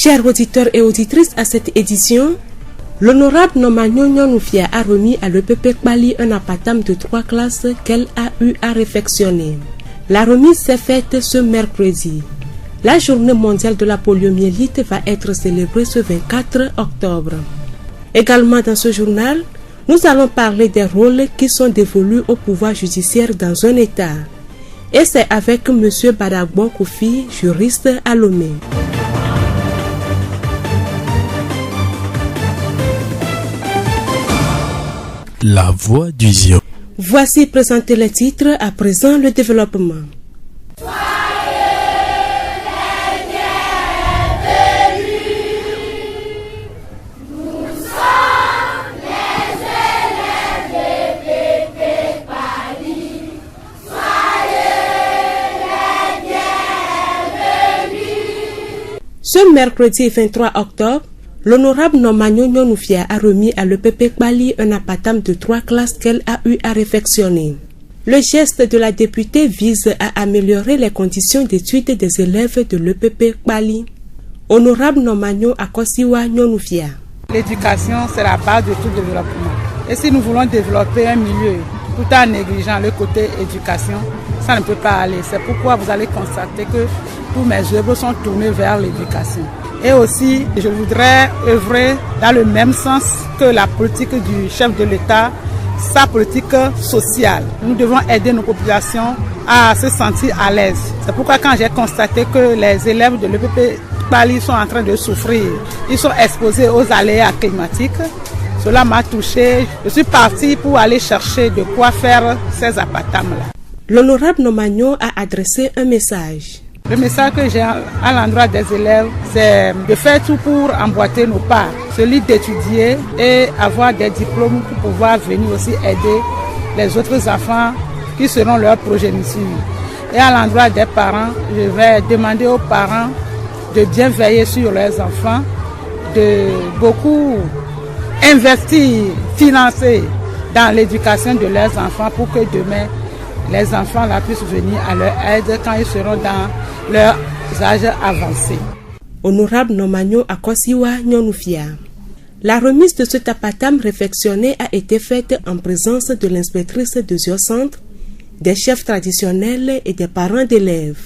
Chers auditeurs et auditrices, à cette édition, l'honorable Nomagno Nyonoufia a remis à l'EPP Kpali un apatam de 3 classes qu'elle a eu à réfectionner. La remise s'est faite ce mercredi. La journée mondiale de la poliomyélite va être célébrée ce 24 octobre. Également dans ce journal, nous allons parler des rôles qui sont dévolus au pouvoir judiciaire dans un État. Et c'est avec M. Badagbo Koufi, juriste à Lomé. La voix du Zion. Voici présenter les titres, à présent le développement. Ce mercredi 23 octobre, l'honorable Nomagno Nyonoufia a remis à l'EPP Kpali un apatam de 3 classes qu'elle a eu à réfectionner. Le geste de la députée vise à améliorer les conditions d'études des élèves de l'EPP Kpali. Honorable Nomagno Akosiwa Nyonoufia. L'éducation, c'est la base de tout développement. Et si nous voulons développer un milieu tout en négligeant le côté éducation, ça ne peut pas aller. C'est pourquoi vous allez constater que tous mes œuvres sont tournées vers l'éducation. Et aussi, je voudrais œuvrer dans le même sens que la politique du chef de l'État, sa politique sociale. Nous devons aider nos populations à se sentir à l'aise. C'est pourquoi quand j'ai constaté que les élèves de l'EPP Kpali sont en train de souffrir, ils sont exposés aux aléas climatiques, cela m'a touché. Je suis partie pour aller chercher de quoi faire ces apatams-là. L'honorable Nomagno a adressé un message. Le message que j'ai à l'endroit des élèves, c'est de faire tout pour emboîter nos pas, celui d'étudier et avoir des diplômes pour pouvoir venir aussi aider les autres enfants qui seront leurs progénitures. Et à l'endroit des parents, je vais demander aux parents de bien veiller sur leurs enfants, de beaucoup investir, financer dans l'éducation de leurs enfants pour que demain, les enfants là puissent venir à leur aide quand ils seront dans leur âge avancé. Honorable Nomagno Akosiwa Nyonoufia. La remise de ce tapatam réfectionné a été faite en présence de l'inspectrice de Ziocentre, des chefs traditionnels et des parents d'élèves.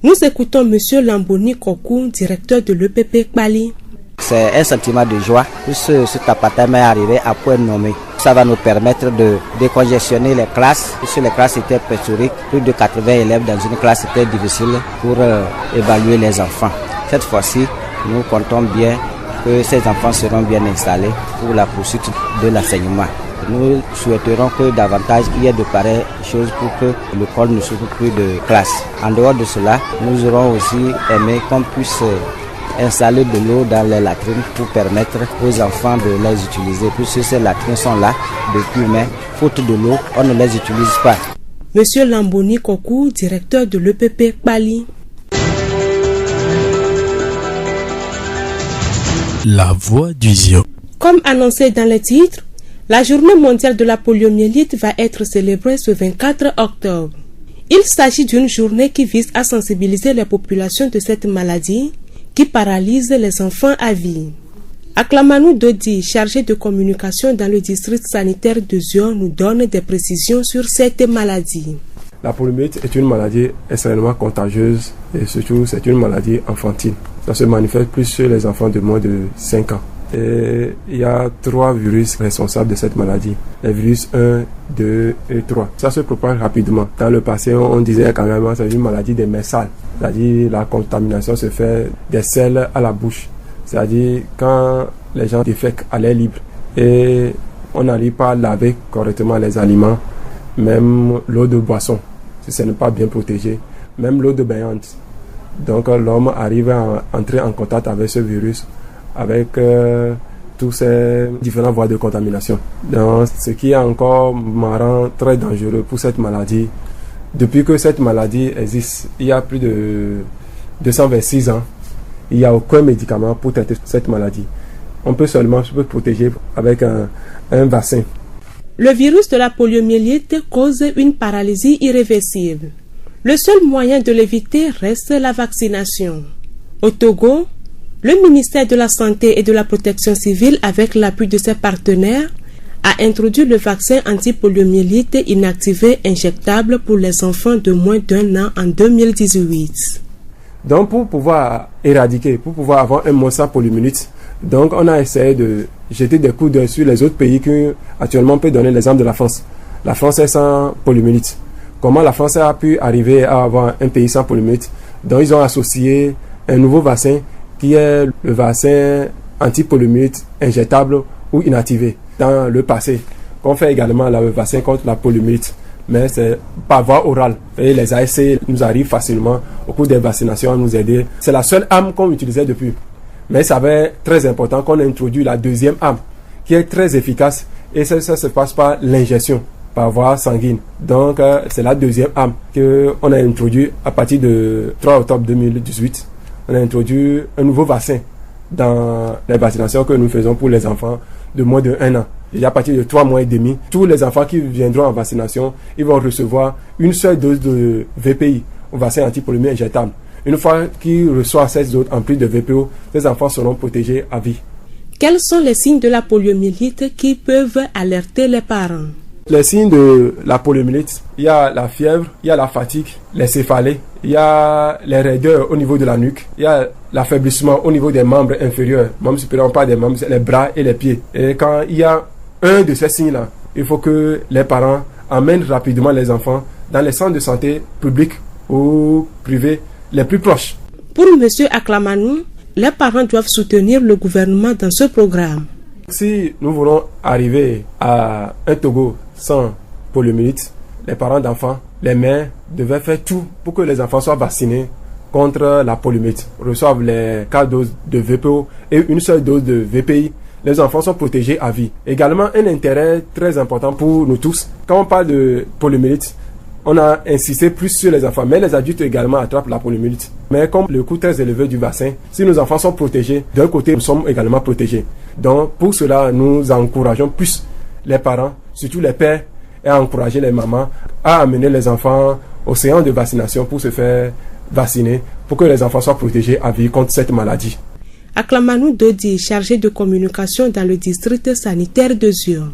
Nous écoutons M. Lamboni Kokou, directeur de l'EPP Kpali. C'est un sentiment de joie que ce tapatam est arrivé à point nommé. Ça va nous permettre de décongestionner les classes, puisque les classes étaient pléthoriques. Plus de 80 élèves dans une classe, c'était difficile pour évaluer les enfants. Cette fois-ci, nous comptons bien que ces enfants seront bien installés pour la poursuite de l'enseignement. Nous souhaiterons que davantage il y ait de pareilles choses pour que l'école ne souffre plus de classes. En dehors de cela, nous aurons aussi aimé qu'on puisse installer de l'eau dans les latrines pour permettre aux enfants de les utiliser, puisque ces latrines sont là depuis, mais faute de l'eau, on ne les utilise pas. Monsieur Lamboni Kokou, directeur de l'EPP Kpali. La voix du Zion. Comme annoncé dans les titres, la journée mondiale de la poliomyélite va être célébrée ce 24 octobre. Il s'agit d'une journée qui vise à sensibiliser les populations de cette maladie qui paralyse les enfants à vie. Aklamanou Dodi, chargé de communication dans le district sanitaire de Zion, nous donne des précisions sur cette maladie. La poliomyélite est une maladie extrêmement contagieuse et surtout c'est une maladie infantile. Ça se manifeste plus chez les enfants de moins de 5 ans. Et il y a 3 virus responsables de cette maladie. Les virus 1, 2 et 3. Ça se propage rapidement. Dans le passé, on disait quand même que c'est une maladie des mains sales. C'est-à-dire la contamination se fait des selles à la bouche. C'est-à-dire quand les gens défèquent à l'air libre et on n'arrive pas à laver correctement les aliments, même l'eau de boisson, si ce n'est pas bien protégé, même l'eau de baignade. Donc l'homme arrive à entrer en contact avec ce virus, avec tous ces différentes voies de contamination. Donc, ce qui est encore marrant, très dangereux pour cette maladie. Depuis que cette maladie existe, il y a plus de 226 ans, il n'y a aucun médicament pour traiter cette maladie. On peut seulement se protéger avec un vaccin. Le virus de la poliomyélite cause une paralysie irréversible. Le seul moyen de l'éviter reste la vaccination. Au Togo, Le ministère de la Santé et de la Protection civile, avec l'appui de ses partenaires, a introduit le vaccin antipoliomyélite inactivé injectable pour les enfants de moins d'1 an en 2018. Donc pour pouvoir éradiquer, pour pouvoir avoir un mot sans poliomyélite, donc on a essayé de jeter des coups d'œil sur les autres pays qui actuellement peuvent donner l'exemple de la France. La France est sans poliomyélite. Comment la France a pu arriver à avoir un pays sans poliomyélite? Donc ils ont associé un nouveau vaccin qui est le vaccin antipoliomyélite injectable ou inactivé dans le passé. On fait également le vaccin contre la poliomyélite, mais c'est par voie orale. Et les ASC nous arrivent facilement au cours des vaccinations à nous aider. C'est la seule arme qu'on utilisait depuis. Mais ça va être très important qu'on ait introduit la deuxième arme qui est très efficace et ça se passe par l'injection, par voie sanguine. Donc c'est la deuxième arme qu'on a introduit à partir de 3 octobre 2018. On a introduit un nouveau vaccin dans les vaccinations que nous faisons pour les enfants de moins de 1 an. Et à partir de 3 mois et demi, tous les enfants qui viendront en vaccination, ils vont recevoir une seule dose de VPI, au vaccin antipoliomyélite injectable. Une fois qu'ils reçoivent 16 autres en plus de VPO, les enfants seront protégés à vie. Quels sont les signes de la poliomyélite qui peuvent alerter les parents? Les signes de la poliomyélite, il y a la fièvre, il y a la fatigue, les céphalées, il y a les raideurs au niveau de la nuque, il y a l'affaiblissement au niveau des membres inférieurs, membres supérieurs, pas des membres, les bras et les pieds. Et quand il y a un de ces signes-là, il faut que les parents amènent rapidement les enfants dans les centres de santé publics ou privés les plus proches. Pour M. Aklamanou, les parents doivent soutenir le gouvernement dans ce programme. Si nous voulons arriver à un Togo sans poliomyélite, les parents d'enfants, les mères devaient faire tout pour que les enfants soient vaccinés contre la poliomyélite, reçoivent les 4 doses de VPO et une seule dose de VPI. Les enfants sont protégés à vie. Également, un intérêt très important pour nous tous. Quand on parle de poliomyélite, on a insisté plus sur les enfants, mais les adultes également attrapent la poliomyélite. Mais comme le coût très élevé du vaccin, si nos enfants sont protégés, d'un côté, nous sommes également protégés. Donc, pour cela, nous encourageons plus les parents, surtout les pères, et à encourager les mamans à amener les enfants aux séances de vaccination pour se faire vacciner, pour que les enfants soient protégés à vie contre cette maladie. Aklamanou Dodi, chargé de communication dans le district sanitaire de Zion.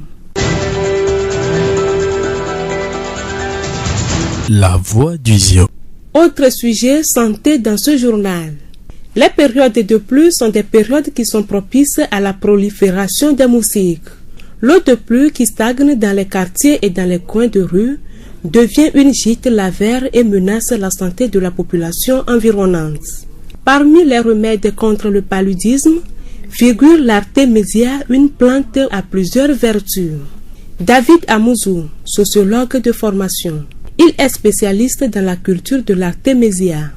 La voix du Zion. Autre sujet, santé dans ce journal. Les périodes de pluie sont des périodes qui sont propices à la prolifération des moustiques. L'eau de pluie qui stagne dans les quartiers et dans les coins de rue devient une gîte lavaire et menace la santé de la population environnante. Parmi les remèdes contre le paludisme, figure l'artémisia, une plante à plusieurs vertus. David Amouzou, sociologue de formation. Il est spécialiste dans la culture de l'artémisia.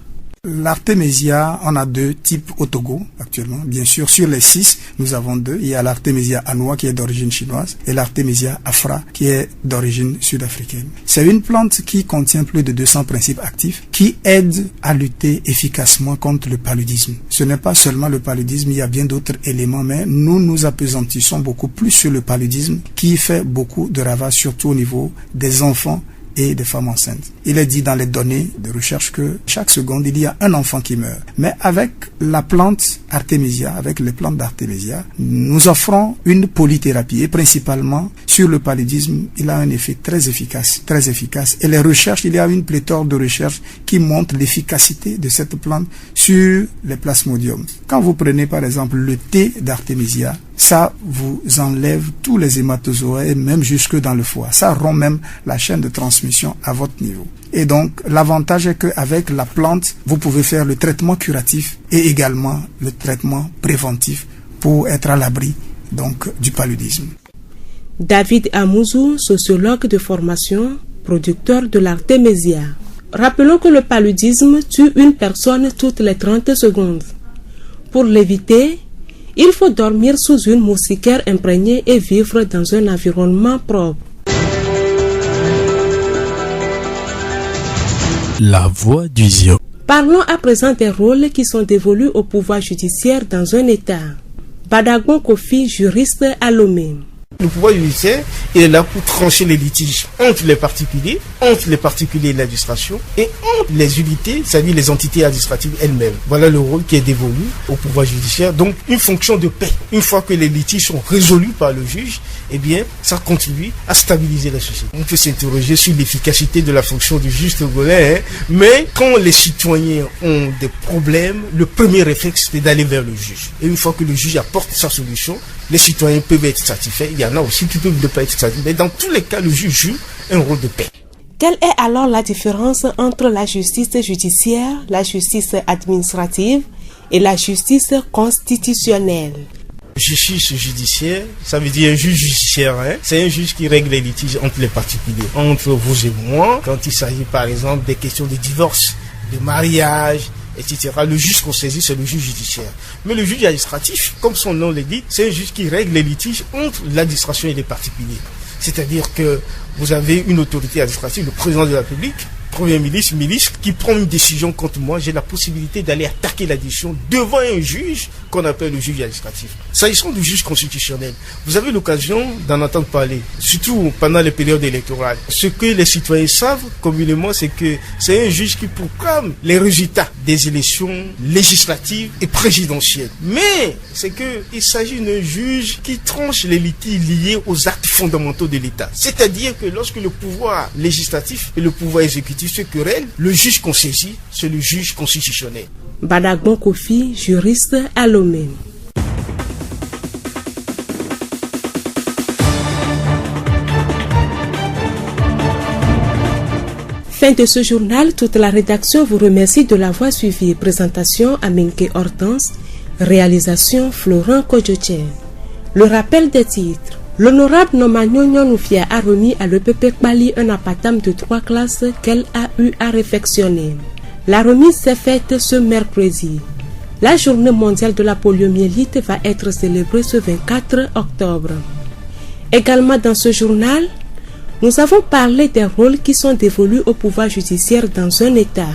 L'artémisia, on a 2 types au Togo actuellement. Bien sûr, sur les 6, nous avons 2. Il y a l'artémisia anoa qui est d'origine chinoise et l'artémisia afra qui est d'origine sud-africaine. C'est une plante qui contient plus de 200 principes actifs qui aident à lutter efficacement contre le paludisme. Ce n'est pas seulement le paludisme, il y a bien d'autres éléments, mais nous nous appesantissons beaucoup plus sur le paludisme qui fait beaucoup de ravages, surtout au niveau des enfants et des femmes enceintes. Il est dit dans les données de recherche que chaque seconde, il y a un enfant qui meurt. Mais avec la plante artémisia, avec les plantes d'artémisia, nous offrons une polythérapie et principalement sur le paludisme, il a un effet très efficace. Et les recherches, il y a une pléthore de recherches qui montrent l'efficacité de cette plante sur les plasmodiums. Quand vous prenez par exemple le thé d'artémisia, ça vous enlève tous les hématozoaires et même jusque dans le foie. Ça rompt même la chaîne de transmission à votre niveau. Et donc, l'avantage est qu'avec la plante, vous pouvez faire le traitement curatif et également le traitement préventif pour être à l'abri donc du paludisme. David Amouzou, sociologue de formation, producteur de l'artémisia. Rappelons que le paludisme tue une personne toutes les 30 secondes. Pour l'éviter, il faut dormir sous une moustiquaire imprégnée et vivre dans un environnement propre. La voix du Zion. Parlons à présent des rôles qui sont dévolus au pouvoir judiciaire dans un État. Badagon Kofi, juriste à Lomé. Le pouvoir judiciaire est là pour trancher les litiges entre les particuliers et l'administration, et entre les unités, c'est-à-dire les entités administratives elles-mêmes. Voilà le rôle qui est dévolu au pouvoir judiciaire. Donc, une fonction de paix. Une fois que les litiges sont résolus par le juge, eh bien, ça contribue à stabiliser la société. On peut s'interroger sur l'efficacité de la fonction du juge togolais, mais quand les citoyens ont des problèmes, le premier réflexe, c'est d'aller vers le juge. Et une fois que le juge apporte sa solution, les citoyens peuvent être satisfaits. Il y en a aussi qui peuvent ne pas être satisfaits. Mais dans tous les cas, le juge joue un rôle de paix. Quelle est alors la différence entre la justice judiciaire, la justice administrative et la justice constitutionnelle? Justice judiciaire, ça veut dire un juge judiciaire. C'est un juge qui règle les litiges entre les particuliers, entre vous et moi. Quand il s'agit par exemple des questions de divorce, de mariage, etc. Le juge qu'on saisit, c'est le juge judiciaire. Mais le juge administratif, comme son nom le dit, c'est un juge qui règle les litiges entre l'administration et les particuliers. C'est-à-dire que vous avez une autorité administrative, le président de la République, Premier ministre, qui prend une décision contre moi, j'ai la possibilité d'aller attaquer la décision devant un juge qu'on appelle le juge administratif. S'agissant du juge constitutionnel, vous avez l'occasion d'en entendre parler, surtout pendant les périodes électorales. Ce que les citoyens savent communément, c'est que c'est un juge qui proclame les résultats des élections législatives et présidentielles. Mais c'est qu'il s'agit d'un juge qui tranche les litiges liés aux actes fondamentaux de l'État. C'est-à-dire que lorsque le pouvoir législatif et le pouvoir exécutif se querellent, le juge qu'on saisit, c'est le juge constitutionnel. Badagbon Kofi, juriste à Lomé. Fin de ce journal, toute la rédaction vous remercie de l'avoir suivi. Présentation Aminke Hortense, réalisation Florent Kodjochen. Le rappel des titres. L'honorable Nomagno Nyonoufia a remis à l'EPP Kpali un appartement de 3 classes qu'elle a eu à réfectionner. La remise s'est faite ce mercredi. La journée mondiale de la poliomyélite va être célébrée ce 24 octobre. Également dans ce journal, nous avons parlé des rôles qui sont dévolus au pouvoir judiciaire dans un État.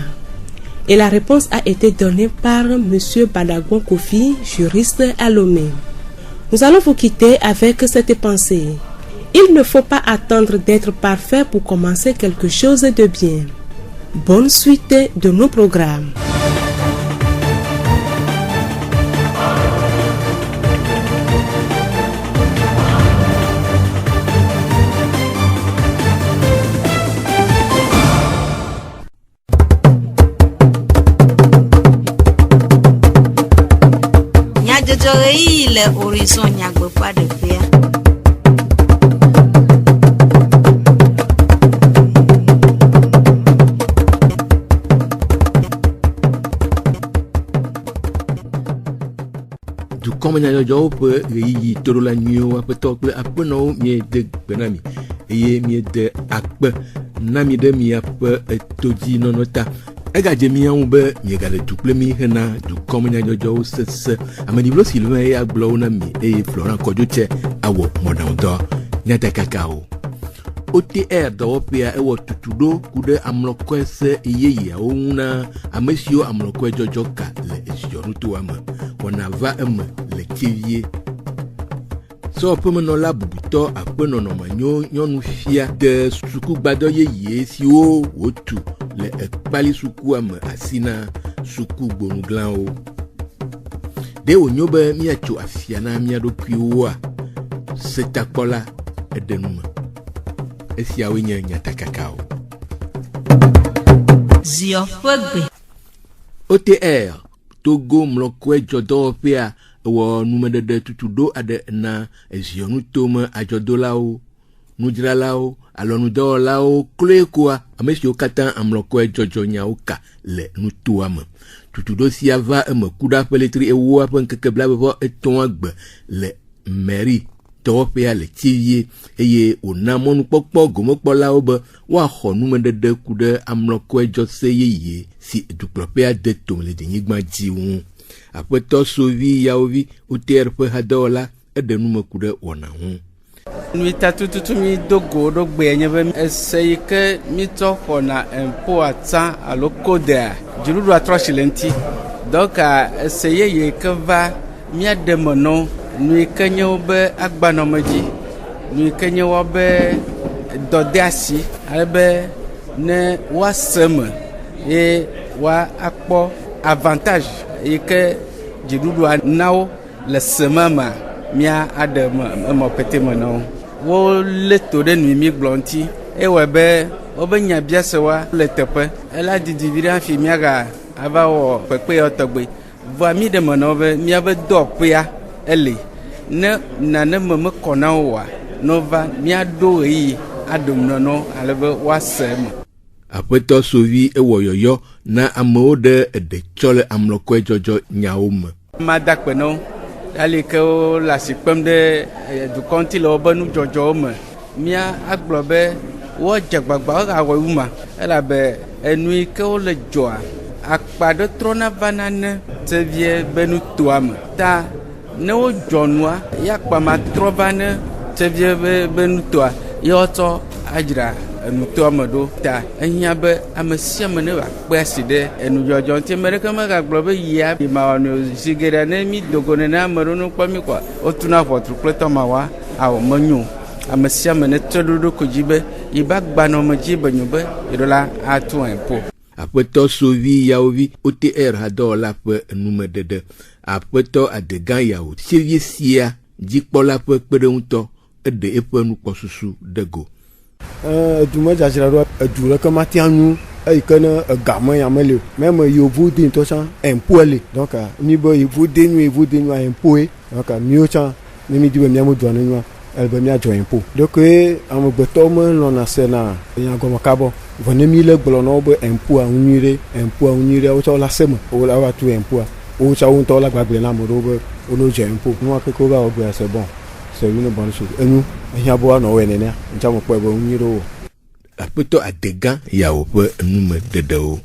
Et la réponse a été donnée par M. Badagbon Kofi, juriste à Lomé. Nous allons vous quitter avec cette pensée. Il ne faut pas attendre d'être parfait pour commencer quelque chose de bien. Bonne suite de nos programmes. Le horizon nyagbe pas de faire. Du komenyo jo pe yi toro la nyo apeto pe apeno mi de benami eye mi de akpe nami de mi ape toji nonota ega jemi an be mi ga le tuple mi hena du komenyo jo sese amani blo silwe ya glo na mi e Florent Kodjoche awo monaodo nyata kakao OTR dawopia ewo tutudo kude amlokwese iyeyi auna amesio amlokwe jojoka le esionutu ama onava eme le kivie so pomeno la bubuto apeno no manyo nyonu fia de suku gbado yeye si o otu le ekpali suku ama asina suku gbonuglan o de onyobe miacho afia na miado kwiwa setakola edenuma esia wenye nyata kakao Zio Fogbe OTR Togo mlokwe jodopia wo numedede tutudo ade na ezionu tome ajodolao nudralao alonudolao klekwa amesio katan amlokwe jojonyaoka le nutuama tutudo siava emekuda peletri ewo apen kekebla bebo etonagbe le mairie topia le tivie eye onamonu pokpo gomokpola obe wa khonumedede kude amlokwe jose yeye si duklopia de tomle denyigma jiwu apeto sovi yaovi OTR pe hadola edenuma kude wona hu mi tatututu mi dogo do gbe enye be ese ke mi to khona empo ata alo code jirudu atrochilenti donc ese yeye ke va mi ademono nu kenyo be agbanomeji nu ke nye wo be dɔde asi ale be ne woaseme ye woakpɔ avantage yi ke dziɖuɖua na wo le seme me mia aɖe me pete me na wo. Wolé to ɖe nu mi gblɔ ŋuti ewɔe be wobe nyabiasewa le teƒe ela didi vi ɖe hafi miaga ava wɔ kpekpe tɔgbe vɔa mi ɖe me na wo be miabe dɔwɔƒea ele ne nane me mekɔ na wo oa nova miaɖo ɣeyiɣi aɖom nɔnɔ ale be woase eme. Aƒetɔ Sovi ewɔ yɔyɔ na amewo ɖe eɖe tsɔ le amlɔkɔe dzɔdzɔ nyawo me. Mada kpe na wo ali ke wo le asi kpem ɖe dukɔ ŋuti le wobe nudzɔdzɔwo me. Mia agblɔ be wodze gbagba wogawɔ wu ma elabe enu yi ke wo le dzɔa akpa ɖe trɔna vana ne tevie be nutoa me ta ne wodzɔ nua ya akpa ma trɔ va ne tevie be nutoa ye wotsɔ adzra nutoa me ɖo ta ehiã be ame sia ame ne akpe asi ɖe enudzɔdzɔ ŋuti. Ame ɖeke megagblɔ be yia mawɔ si geɖe ne mi dogo nene ame ɖewo no kpɔ mi kɔa wotuna ʋɔtru kple tɔmawa awɔ menyo. Ame sia ame ne trɔ ɖoɖo ko dzi be yiba gbanɔ me dzi benyo be yeɖo la atu impôt. Aƒetɔ Sovi Yawovi OTR hadɔwɔla ƒe enumeɖeɖe. Aƒetɔ Adegã Yawo Sevie sia dzikpɔla ƒe kpeɖeŋutɔ eɖe eƒe nukpɔsusu ɖe go. Dumedzadzraɖo edu ɖeke matia nu eyi ke ne egame ya mele même yevu de ŋutɔ tsã impôt le donc mi be yevu de nu impôt donc miwo tsã ne mi di be miamedo ane nua ele be miadzɔ impôt donc amegbetɔwo melɔ̃na sena nyagɔme kabɔ vɔ ne mi le gblɔ na wo be impôt nyuie ɖe wotsɔ wo le ase me wo va tu impôt wo tsã wo ŋutɔ la gbagblẽ na ame ɖewo be wono dze impôt nua keke wo va wɔ gbe c'est bon c'est une bonne chose enu ehia bo anɔ wɔ nenea ntsa mo kpɔe be nyuie ɖe wo. Aƒetɔ Adegã Yawo ƒe enumeɖeɖewo.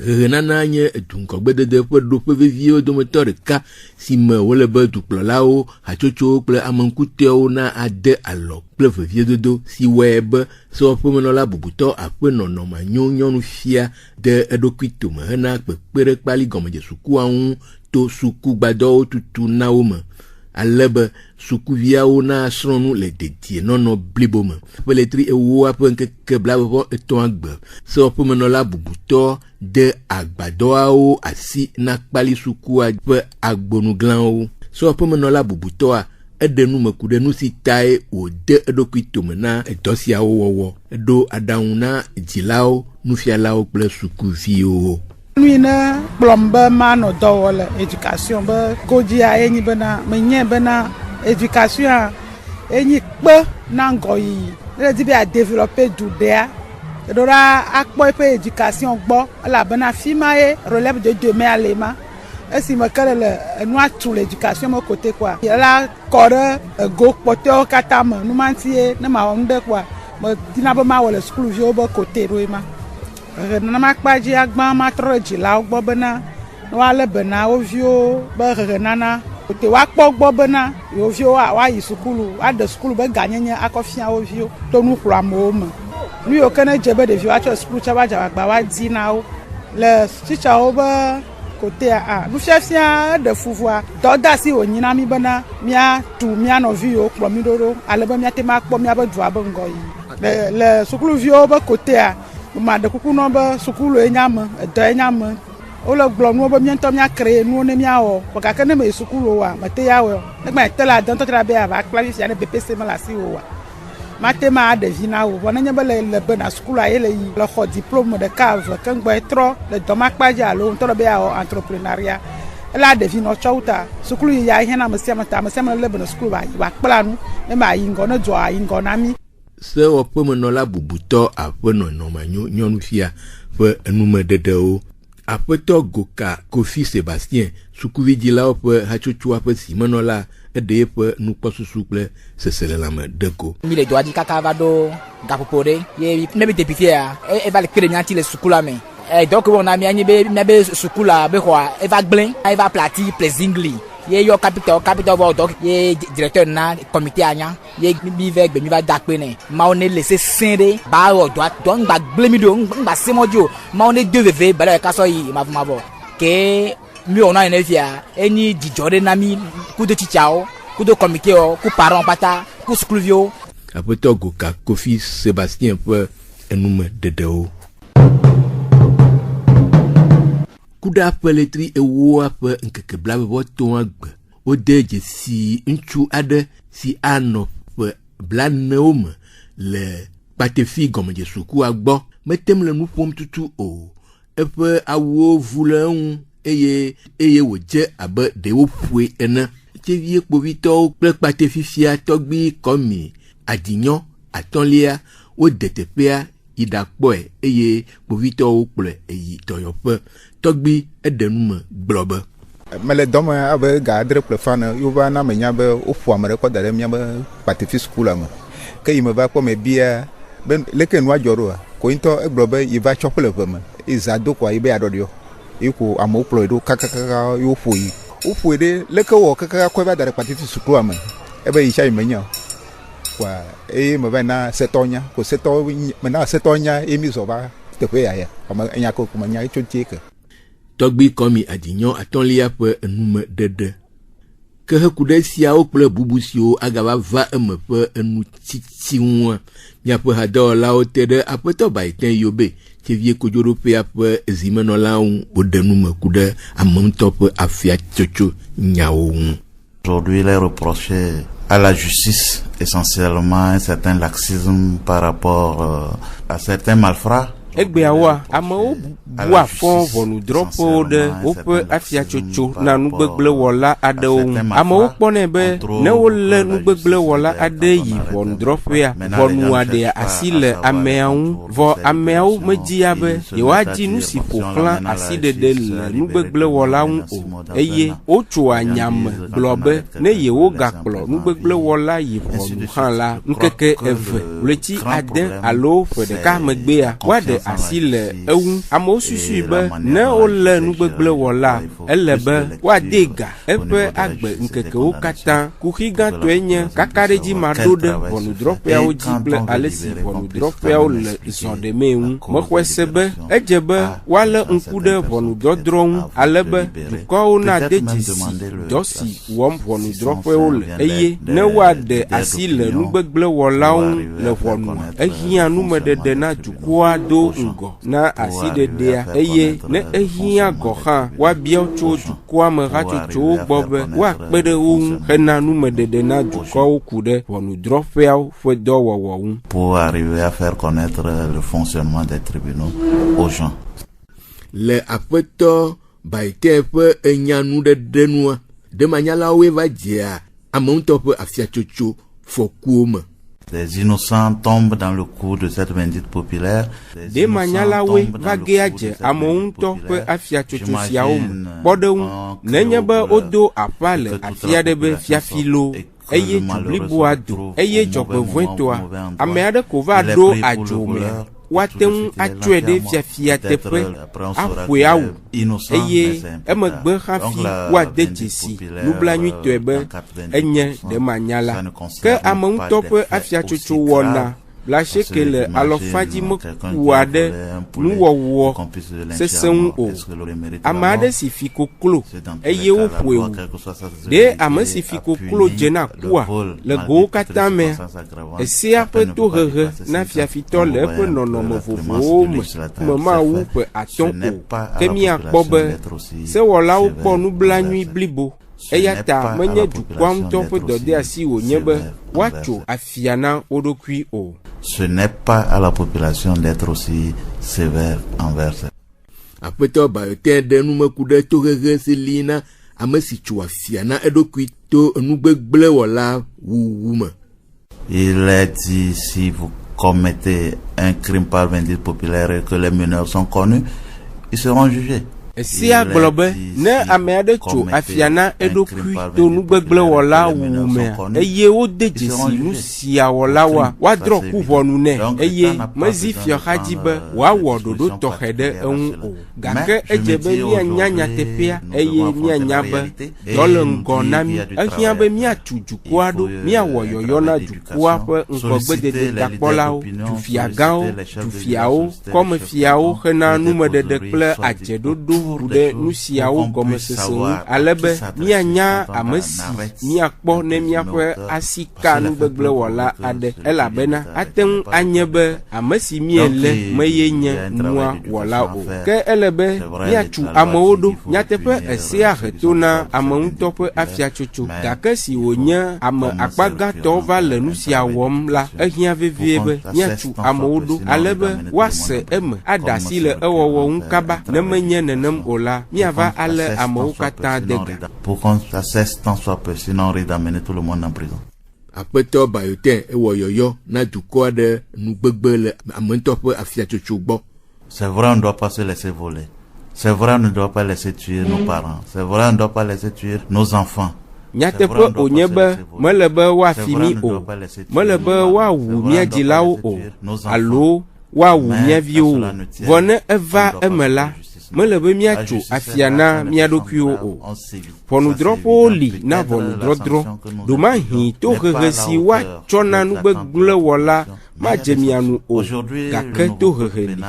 Ɣenana nye eduŋkɔgbedede ƒe ɖoƒe veviwo dometɔ ɖeka si me wole be dukplɔlawo, hatsotsowo kple ameŋkutewo na ade alɔ kple veviedodo si wɔe be sewɔƒemenɔla bubutɔ aƒenɔ Nɔmanyo nyɔnufia de eɖokui tome hena kpekpe ɖe kpali gɔmedze sukua ŋu to sukugbadɔwo tutu na wo me. Ale be sukuviawo na srɔ̃nu le dedienɔnɔ blibo me. Ƒeletri ewoa ƒe ŋkeke blaeve etɔ̃a gbe. Sewɔƒemenɔla bubutɔ de agbadɔawo asi na kpali sukua ƒe agbonuglãwo. Sewɔƒemenɔla bubutɔa eɖe numeku ɖe nu si tae wòde eɖokui tome na edɔ siawo wɔwɔ. Eɖo aɖaŋu na dzilawo, nufialawo kple sukuviwo. Nui ne kplɔm be manɔ dɔ wɔ le éducation be godzia enyi bena menye bena éducation enyi kpe na ŋgɔyiyi ne di be a développer du ɖea eɖo ɖa akpɔ eƒe éducation gbɔ elabena fi ma ye relève de demain le ma esime ke le enua tu le éducation me kote kɔa ela kɔ ɖe ego kpɔtɔewo katã me numanti ye ne mawɔ nu ɖe kɔa medina be mawɔ le sukuviwo be kote ɖo ema. Nenema kpadzi agbã matrɔ ɖe dzilawo gbɔ bena ne woalé bena wo viwo be hehenana te woakpɔ gbɔ bena yewo viwo woayi sukulu aɖe sukulu be ganyenye akɔ fia wo viwo to nuxlɔamewo me. Nu yiwo ke ne dze be ɖeviwo atsɔ sukulu tsɔ va dzagbagba woadi na wo le titsawo be kotea nufiafia eɖe fuvua dɔdeasi wònyi na mi bena miatu mia nɔvi yiwo kplɔ mi ɖoɖo ale be miate makpɔ miabe dua be ŋgɔyiyi le sukuluviwo be kotea ma de kuku nɔ be sukulu enyame edɔ enyame wole gblɔ nuwo be mientɔ miakre nuwo ne miawɔ gake ne me yi sukulu oa mete ya wɔ ne gba te le adɔntɔ tra be ava kpla fifia ne BPC me le asi wo oa mate ma aɖevi na wo vɔ nenye be le bena sukulu ye le yi le xɔ diplôme ɖeka eve ke ŋgbɔ trɔ le dɔmakpadzi alo ŋutɔ ɖe be awɔ entrepreneuria ele aɖevi nɔ tsɔ wuta sukulu yi ya hiã na ame sia ame le bena sukulu ba kpla nu ne ma yi ŋgɔ ne dzɔ ayi ŋgɔ na mi. Sewɔƒemenɔla bubutɔ aƒenɔ Nɔmanyo nyɔnufia ƒe enumeɖeɖewo. Aƒetɔ Goka Kofi Sebastien sukuvidzilawo ƒe hatsotsoa ƒe simenɔla eɖe eƒe nukpɔsusu kple seselelãme ɖe ko. Mi le doa dzi kaka va ɖo gaƒoƒo ɖe ye ne be députéa eva le kpe ɖe mía ŋuti le sukula me. Dɔ ke wɔna mía nye be míabe sukula be xɔa eva gblẽ eva plati plezingli. Ye yɔ capitao bɔ dɔ ye directeur na comité anya ye mi vɛ gbemi va da kpe nɛ maawo ne lese sɛn de ba wɔ dɔ ŋgba gblẽ mi do ŋgba semɔ dzi o maawo ne do veve bɛlɛ kasɔ yi mavɔ ke mi wɔ nɔ ne fia enyi dzidzɔ de na mi kudo tsitsawo kudo comité ku parents pata ku skluvio apoto goka Kofi Sébastien pe enume dedeo kuda peletri ewo ape nkeke blabe boton agbe odeje si nchu ade si ano pe blaneome le patefi gomeje suku agbo metem le nu pom tutu o epe awo vuleun eye woje abe de wo pue ene chevie povito ple patefi fia togbi komi adinyo atonlia o detepea idakpoe eye povito o ple eyi toyope togbi edenume globe mele dome abe gadre ple fana yuba na menya be ofu amere ko dare menya be patefi school am ke yime ba ko me bia ben leke nwa joro ko into eglobe yiva chople peme izado kwa ibe adodio iko amoplo do kakaka yo foyi ofu de leke wo kakaka ko ba dare patefi school am ebe isha imenya kwa me ba na setonya ko seto me na setonya emi zoba te pe ya ama nya ko kuma nya chotieke togbi komi adinyo atonlia pe enume dede ke hekude sia o ple bubusio agaba va eme pe enu titiwa nya pe hado la o tede apeto baiten yobe chevie kojoro pe ape zimeno la un odenume kude amamto pe afia chocho nyawo. Aujourd'hui, il est reproché à la justice essentiellement un certain laxisme par rapport à certains malfrats. Egbe awa amao bua fon vonu dropo de ope afia chocho na nugbegble wola ade amao kpone be ne wole nugbegble wola ade yi vonu dropia vonu ade asile ameaun vo ameau media be yewaji nusi poklan aside de nugbegble wola un o eye ocho anyam globe ne yewo gakplo nugbegble wola yi vonu hanla nkeke eve leti ade alo fede ka megbea wade asile ewu amo susu be ne ole nugbegble wola elebe wa dega epe agbe nkeke o katan kuhiga to enye kakareji madode vonu dropia o jible alesi vonu dropia o le zonde meun mokwesebe ejebe wale nkude vonu dodron alebe ko na dejisi dosi wom vonu dropia o le eye ne wa de asile nugbegble wola le vonu ehia numedede na jukwa do ngo na aside dea eye ne ehia goha wa biocho jukwa me racho bobe wa kpede un hena numedede na jukwa okude vonu dropia fwe do wowo pour arriver à faire connaître le fonctionnement des tribunaux aux gens. Le apeto baite pe enyanu de denua de manyala we va dia amonto pe afia chocho fokume. Les innocents tombent dans le coup de cette vindicte populaire. De manyala we va geaje amonto pe afia chocho siaum bodeun nenyebe odo apale afia debe fiafilo eye tublibu ado eye jope vointoa ameade ko va do ajome waten atuede fiafia tepe afwe awu eye emegbe hafi wa dejesi nubla nyuitebe enye de manyala ke amonto pe afia chocho wona Blache que le alofaji mokuade nuwo sesen o amade sifiko klo eye wo poe de amesifiko klo jena kwa le go katame esi apeto hehe na fiafito le pe nonomo vovo mama wu pe aton o kemi akpobe se wola wo po nubla nyi blibo eyata menye dukwam topo dode asi wo nyebe wacho afiana odokui o. Ce n'est pas à la population d'être aussi sévère envers elle. Apeto ba te de nume kude to gege selina amesi chwa fiana edokui to nugbegble wola wuwuma. Il est dit si vous commettez un crime par vindicte populaire et que les meneurs sont connus, ils seront jugés. Sia globe ne ameade cho afiana edokui to nugbegble wola wume eye wo dejesi nu sia wola wa dro ku vonu ne eye mazi fio hajibe wa wododo to hede en o gake ejebe mi anyanya tepia eye mi anyabe dole ngonami ahia be mi atujukwado mi awoyoyo na jukwa pe nkogbedede dakpolao tu fiagao tu fiao comme fiao hena numedede kple ajedodo kude nusiawo gɔme sese ŋu ale be mianya ame si miakpɔ ne miaƒe asika nugbegble wɔla aɖe elabena ate ŋu anye be ame si miele meye nye nua wɔla o ke ele be miatsu amewo ɖo nyateƒe esea he to na ame ŋutɔ ƒe afiatsotso gake si wònye ame akpagãtɔ va le nu sia wɔm la ehiã vevie be miatsu amewo ɖo ale be woase eme aɖe asi le ewɔwɔ ŋu kaba ne menye nenem o la miava ale amewo katã de ga. Pour qu'on ça cesse tant soit peu, sinon on risque d'amener tout le monde en prison. Aƒetɔ Bayotin ewɔ yɔyɔ na dukɔ aɖe nugbegbe le ametɔ ƒe afiatsotso gbɔ. C'est vrai, on ne doit pas se laisser voler. C'est vrai, on ne doit pas laisser tuer nos parents. C'est vrai, on ne doit pas laisser tuer nos enfants. Nyateƒe wònye be mele be woafi mi o, mele be woawu mia dzilawo o, alo woawu mia viwo o, vɔ ne eva eme la, mele be miatso afia na mia ɖokuiwo o. Ʋɔnudrɔ̃ƒewo li na ʋɔnudrɔ̃drɔ̃, ɖomahi tohehe si woatsɔ na nugbegble wɔla madze mia nu o, gake tohehe li.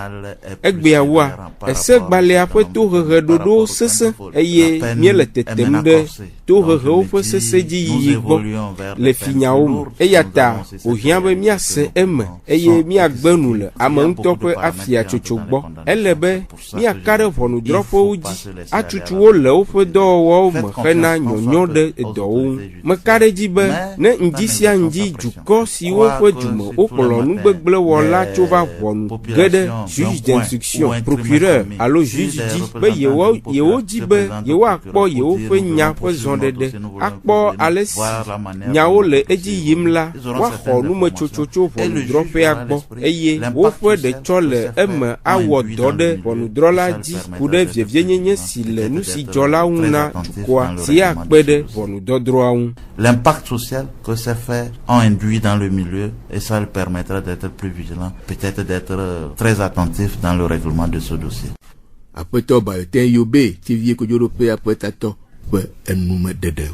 Egbeawoa, esegbalẽa ƒe tohehe ɖoɖo sesẽ eye míele tetem ɖe tohehewo ƒe sesẽ dzi yiyi gbɔ le finyawo me, eya ta wòhiã be míase eme eye míagbe nu le ame ŋutɔ ƒe afiatsotso gbɔ. Ele be míaka ɖe ʋɔnudrɔ̃ƒewo dzi atutu wo le woƒe dɔwɔwɔwo me hena nyɔnyɔ ɖe edɔwo ŋu. Meka ɖe dzi be ne ŋdi sia ŋdi dukɔ siwo ƒe dume wokplɔ nugbegble wɔla tso va ʋɔnu ge ɖe juge d'instruction, procureur alo juge dzi be yewo dzi be yewoakpɔ yewoƒe nya ƒe zɔɖeɖe, akpɔ ale si nyawo le edzi yim la, woaxɔ numetsotso tso ʋɔnudrɔ̃ƒea gbɔ eye woƒe ɖetsɔ le eme awɔ dɔ ɖe ʋɔnudrɔ̃la dzi ku ɖe vievienyenye si le nu si dzɔ la ŋu na dukɔa si akpe ɖe ʋɔnudɔdrɔ̃a ŋu. L'impact social que ces faits ont induit dans le milieu et ça lui permettra d'être plus vigilant, peut-être d'être très attentif dans le règlement de ce dossier. Aƒetɔ Bayotin Yobe tivie kodzoɖoƒea ƒe tatɔ ƒe enumedede.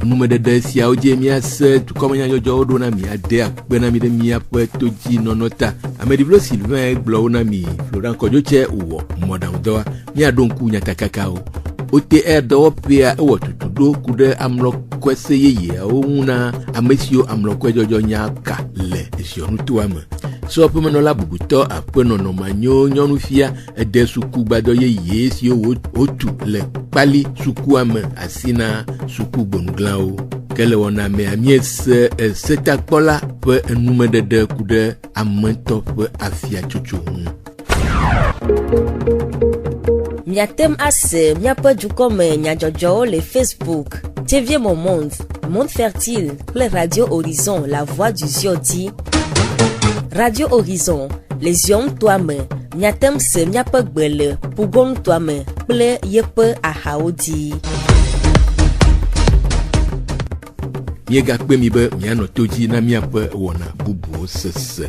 Enumedede siawo dzi miase dukɔmenyadzɔdzɔwo ɖo na mi ade akpe na mi ɖe miaƒe to dzi nɔnɔ ta. Ameɖiblo Sylvain gblɔ wo na mi, Florent Kɔdzotse wɔ mɔɖaŋudɔa, miaɖo ŋku nyatakakawo. OTR dɔwɔƒea ewɔ tutuɖo ku ɖe amlɔkɔse yeyeawo ŋu na ame siwo amlɔkɔedzɔdzɔ nya ka le ziɔnutoa me. Sɔƒemenɔla bubutɔ aƒenɔ Nɔmanyo nyɔnufia ede sukugbadɔ yeye siwo wotu le kpali sukua me asi na sukugbonuglawo. Ke le wɔna mea miese setakpɔla ƒe enumedede ku ɖe ametɔ ƒe afiatsotso ŋu. Miatem ase miaƒe dukɔme nyadzɔdzɔwo le Facebook, TV Mon Monde, Monde Fertile kple Radio Horizon, La Voix du Zion dzi. Radio Horizon, le Zion toa me, miatem se miaƒe gbe le Pugon toa me kple yeƒe ahawo dzi. Miegakpe mi be mianɔ to dzi na miaƒe wɔna bubuwo sese.